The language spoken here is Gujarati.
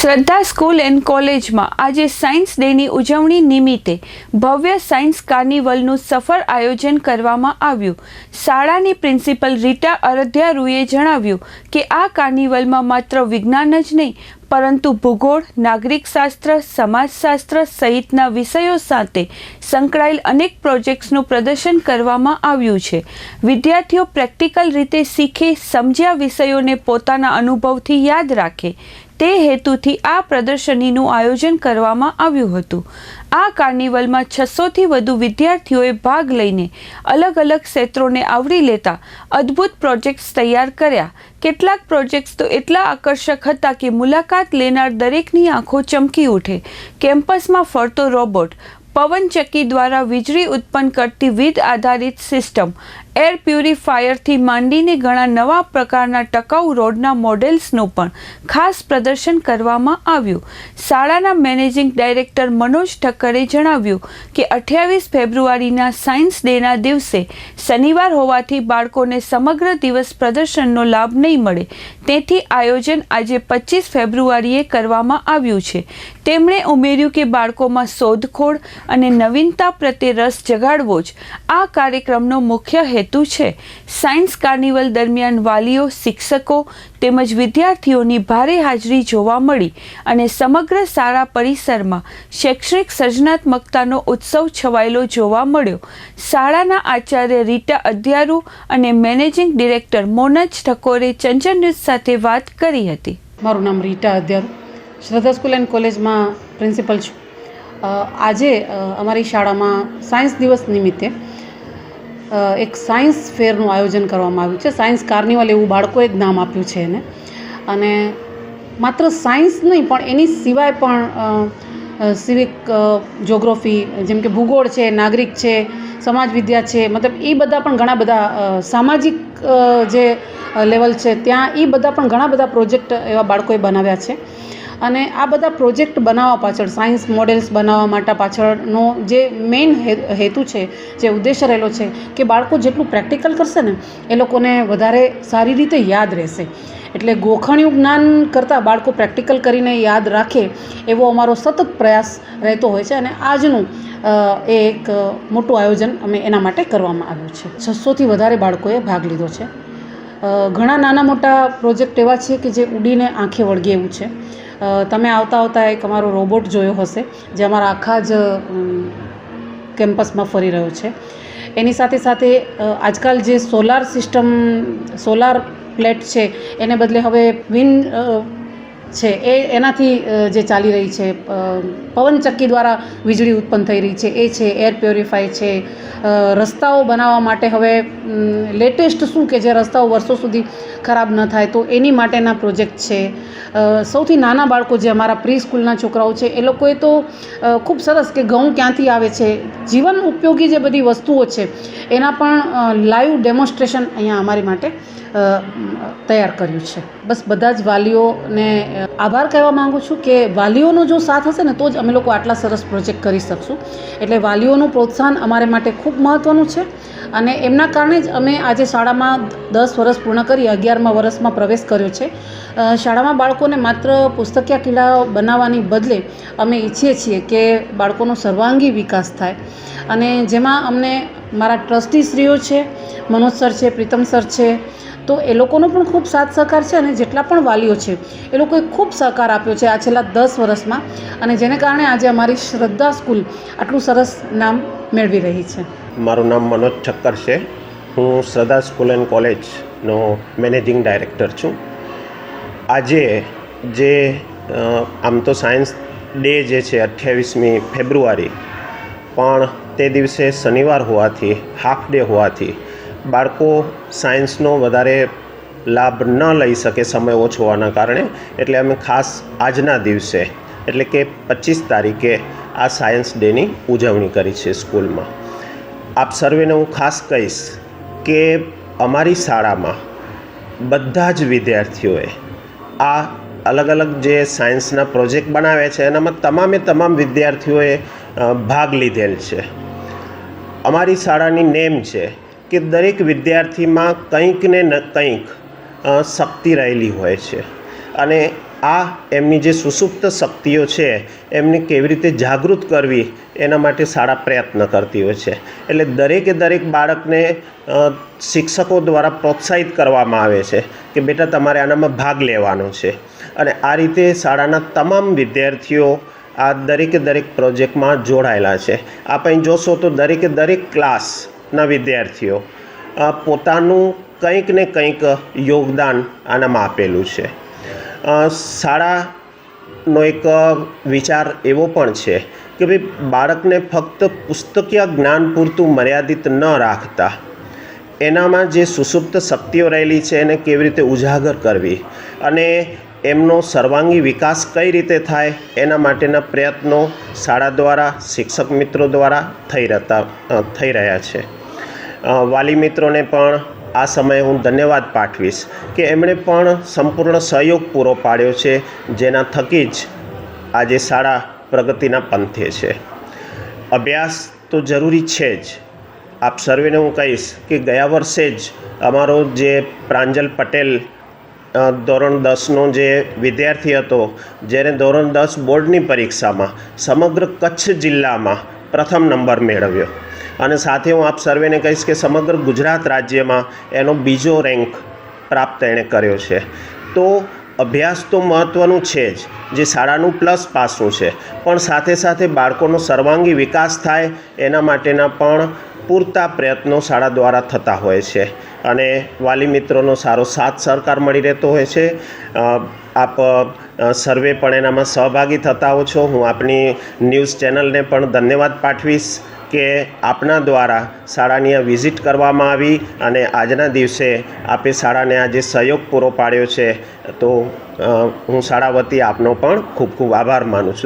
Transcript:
શ્રદ્ધા સ્કૂલ એન્ડ કોલેજમાં આજે સાયન્સ ડેની ઉજવણી નિમિત્તે ભવ્ય સાયન્સ કાર્નિવલનું સફળ આયોજન કરવામાં આવ્યું। શાળાની પ્રિન્સિપલ રીટા અરધ્યારુએ જણાવ્યું કે આ કાર્નિવલમાં માત્ર વિજ્ઞાન જ નહીં પરંતુ ભૂગોળ, નાગરિક શાસ્ત્ર, સમાજશાસ્ત્ર સહિતના વિષયો સાથે સંકળાયેલ અનેક પ્રોજેક્ટ્સનું પ્રદર્શન કરવામાં આવ્યું છે। વિદ્યાર્થીઓ પ્રેક્ટિકલ રીતે શીખે, સમજ્યા વિષયોને પોતાના અનુભવથી યાદ રાખે તે હેતુથી આ પ્રદર્શનીનું આયોજન કરવામાં આવ્યું હતું। આ કાર્નિવલમાં 600થી વધુ વિદ્યાર્થીઓએ ભાગ લઈને અલગ અલગ ક્ષેત્રોને આવરી લેતા અદ્ભુત પ્રોજેક્ટ્સ તૈયાર કર્યા। કેટલાક પ્રોજેક્ટ્સ તો એટલા આકર્ષક હતા કે મુલાકાત લેનાર દરેકની આંખો ચમકી ઉઠે। કેમ્પસમાં ફરતો રોબોટ, પવનચક્કી દ્વારા વીજળી ઉત્પન્ન કરતી વીજ આધારિત સિસ્ટમ, એર પ્યુરિફાયરથી માંડીને ઘણા નવા પ્રકારના ટકાઉ રોડના મોડેલ્સનું પણ ખાસ પ્રદર્શન કરવામાં આવ્યું। શાળાના મેનેજિંગ ડાયરેક્ટર મનોજ ઠક્કરે જણાવ્યું કે 28 ફેબ્રુઆરીના સાયન્સ ડેના દિવસે શનિવાર હોવાથી બાળકોને સમગ્ર દિવસ પ્રદર્શનનો લાભ નહીં મળે, તેથી આયોજન આજે 25 ફેબ્રુઆરીએ કરવામાં આવ્યું છે। તેમણે ઉમેર્યું કે બાળકોમાં શોધખોળ અને નવીનતા પ્રત્યે રસ જગાડવો જ આ કાર્યક્રમનો મુખ્ય હેતુ છે। સાયન્સ કાર્નિવલ દરમિયાન વાલીઓ, શિક્ષકો તેમજ વિદ્યાર્થીઓની ભારે હાજરી જોવા મળી અને સમગ્ર શાળા પરિસરમાં શૈક્ષણિક સર્જનાત્મકતાનો ઉત્સવ છવાયેલો જોવા મળ્યો। શાળાના આચાર્ય રીટા અરધ્યારુ અને મેનેજિંગ ડિરેક્ટર મોનજ ઠક્કરે ચંચળ ન્યૂઝ સાથે વાત કરી હતી। મારું નામ રીટા અરધ્યારુ, શ્રદ્ધા સ્કૂલ એન્ડ કોલેજમાં પ્રિન્સિપલ છું। આજે અમારી શાળામાં સાયન્સ દિવસ નિમિત્તે એક સાયન્સ ફેરનું આયોજન કરવામાં આવ્યું છે। સાયન્સ કાર્નિવલ એવું બાળકોએ જ નામ આપ્યું છે એને। અને માત્ર સાયન્સ નહીં પણ એની સિવાય પણ સિવિક જોગ્રાફી જેમ કે ભૂગોળ છે, નાગરિક છે, સમાજ વિદ્યા છે, મતલબ એ બધા પણ ઘણા બધા સામાજિક જે લેવલ છે ત્યાં એ બધા પણ ઘણા બધા પ્રોજેક્ટ એવા બાળકોએ બનાવ્યા છે। અને આ બધા પ્રોજેક્ટ બનાવવા પાછળ, સાયન્સ મોડેલ્સ બનાવવા માટે પાછળનો જે મેઇન હેતુ છે, જે ઉદ્દેશ્ય રહેલો છે કે બાળકો જેટલું પ્રેક્ટિકલ કરશે ને એ લોકોને વધારે સારી રીતે યાદ રહેશે। એટલે ગોખણિયું જ્ઞાન કરતાં બાળકો પ્રેક્ટિકલ કરીને યાદ રાખે એવો અમારો સતત પ્રયાસ રહેતો હોય છે। અને આજનું એ એક મોટું આયોજન અમે એના માટે કરવામાં આવ્યું છે। 600થી વધારે બાળકોએ ભાગ લીધો છે। ઘણા નાના મોટા પ્રોજેક્ટ એવા છે કે જે ઉડીને આંખે વળગે એવું છે। તમે આવતા એક અમારો રોબોટ જોયો હશે જે અમારા આખા જ કેમ્પસમાં ફરી રહ્યો છે। એની સાથે સાથે આજકાલ જે સોલાર સિસ્ટમ, સોલાર પ્લેટ છે એને બદલે હવે વિન્ડ છે એનાથી જે ચાલી રહી છે, પવનચક્કી દ્વારા વીજળી ઉત્પન્ન થઈ રહી છે એ છે, એર પ્યોરિફાય છે, રસ્તાઓ બનાવવા માટે હવે લેટેસ્ટ શું કે જે રસ્તાઓ વર્ષો સુધી ખરાબ ન થાય તો એની માટેના પ્રોજેક્ટ છે। સૌથી નાના બાળકો જે અમારા પ્રી સ્કૂલના છોકરાઓ છે એ લોકોએ તો ખૂબ સરસ કે ઘઉં ક્યાંથી આવે છે, જીવન ઉપયોગી જે બધી વસ્તુઓ છે એના પણ લાઈવ ડેમોન્સ્ટ્રેશન અહીંયા અમારી માટે તૈયાર કર્યું છે। બસ બધા જ વાલીઓને આભાર કહેવા માગું છું કે વાલીઓનો જો સાથ હશે ને તો જ અમે લોકો આટલા સરસ પ્રોજેક્ટ કરી શકશું। એટલે વાલીઓનું પ્રોત્સાહન અમારે માટે ખૂબ મહત્ત્વનું છે અને એમના કારણે જ અમે આજે શાળામાં 10 વર્ષ પૂર્ણ કરી 11મા વર્ષમાં પ્રવેશ કર્યો છે। શાળામાં બાળકોને માત્ર પુસ્તકીય કિલ્લાઓ બનાવવાની બદલે અમે ઈચ્છીએ છીએ કે બાળકોનો સર્વાંગી વિકાસ થાય અને જેમાં અમને મારા ટ્રસ્ટીશ્રીઓ છે, મનોજ સર છે, પ્રીતમ સર છે, તો એ લોકોનો પણ ખૂબ સાથ સહકાર છે અને જેટલા પણ વાલીઓ છે એ લોકોએ ખૂબ સહકાર આપ્યો છે આ છેલ્લા 10 વર્ષમાં અને જેને કારણે આજે અમારી શ્રદ્ધા સ્કૂલ આટલું સરસ નામ મેળવી રહી છે। મારું નામ મનોજ ઠક્કર છે। હું શ્રદ્ધા સ્કૂલ એન્ડ કોલેજનો મેનેજિંગ ડાયરેક્ટર છું। આજે જે આમ તો સાયન્સ ડે જે છે 28મી ફેબ્રુઆરી, પણ તે દિવસે શનિવાર હોવાથી, હાફ ડે હોવાથી બાળકો સાયન્સનો વધારે લાભ ન લઈ શકે સમય ઓછો હોવાના કારણે, એટલે અમે ખાસ આજના દિવસે એટલે કે 25 તારીખે આ સાયન્સ ડેની ઉજવણી કરી છે સ્કૂલમાં। આપ સર્વેને હું ખાસ કહીશ કે અમારી શાળામાં બધા જ વિદ્યાર્થીઓએ આ અલગ અલગ જે સાયન્સના પ્રોજેક્ટ બનાવ્યા છે એનામાં તમામ વિદ્યાર્થીઓએ ભાગ લીધેલ છે। અમારી શાળાની નેમ છે કે દરેક વિદ્યાર્થીમાં કંઈક ને કંઈક શક્તિ રહેલી હોય છે અને આ એમની જે સુસુપ્ત શક્તિઓ છે એમને કેવી રીતે જાગૃત કરવી એના માટે શાળા પ્રયત્ન કરતી હોય છે. એટલે દરેક બાળકને શિક્ષકો દ્વારા પ્રોત્સાહિત કરવામાં આવે છે કે બેટા તમારે આનામાં ભાગ લેવાનો છે. અને આ રીતે શાળાના તમામ વિદ્યાર્થીઓ આ દરેક પ્રોજેક્ટમાં જોડાયેલા છે. આપ અહીં જોશો તો દરેક ક્લાસના વિદ્યાર્થીઓ પોતાનું કંઈક ને કંઈક યોગદાન આનામાં આપેલું છે. શાળાનો એક વિચાર એવો પણ છે કે ભાઈ બાળકને ફક્ત પુસ્તકીય જ્ઞાન પૂરતું મર્યાદિત ન રાખતા એનામાં જે સુસુપ્ત શક્તિઓ રહેલી છે એને કેવી રીતે ઉજાગર કરવી અને એમનો સર્વાંગી વિકાસ કઈ રીતે થાય એના માટેના પ્રયત્નો શાળા દ્વારા શિક્ષક મિત્રો દ્વારા થઈ રહ્યા છે. વાલી મિત્રોને પણ આ સમયે હું ધન્યવાદ પાઠવીશ કે એમણે પણ સંપૂર્ણ સહયોગ પૂરો પાડ્યો છે, જેના થકી જ આજે શાળા પ્રગતિના પંથે છે. અભ્યાસ તો જરૂરી છે જ. આપ સર્વેને હું કહીશ કે ગયા વર્ષે જ અમારો જે પ્રાંજલ પટેલ ધોરણ 10નો જે વિદ્યાર્થી હતો, જેને ધોરણ 10 બોર્ડની પરીક્ષામાં સમગ્ર કચ્છ જિલ્લામાં પ્રથમ નંબર મેળવ્યો અને સાથે હું આપ સર્વેને કહીશ કે સમગ્ર ગુજરાત રાજ્યમાં એનો બીજો રેન્ક પ્રાપ્ત એણે કર્યો છે. તો અભ્યાસ તો મહત્ત્વનું છે જ, જે શાળાનું પ્લસ પાસું છે, પણ સાથે બાળકોનો સર્વાંગી વિકાસ થાય એના માટેના પણ પૂરતા પ્રયત્નો શાળા દ્વારા થતા હોય છે અને વાલી મિત્રોનો સારો સાથ સહકાર મળી રહેતો હોય છે. આપ સર્વે પણ એનામાં સહભાગી થતા હો છો. હું આપની ન્યૂઝ ચેનલને પણ ધન્યવાદ પાઠવીશ કે આપના દ્વારા શાળાની આ વિઝિટ કરવામાં આવી અને આજના દિવસે આપે શાળાને આ જે સહયોગ પૂરો પાડ્યો છે, તો હું શાળા વતી આપનો પણ ખૂબ આભાર માનું છું.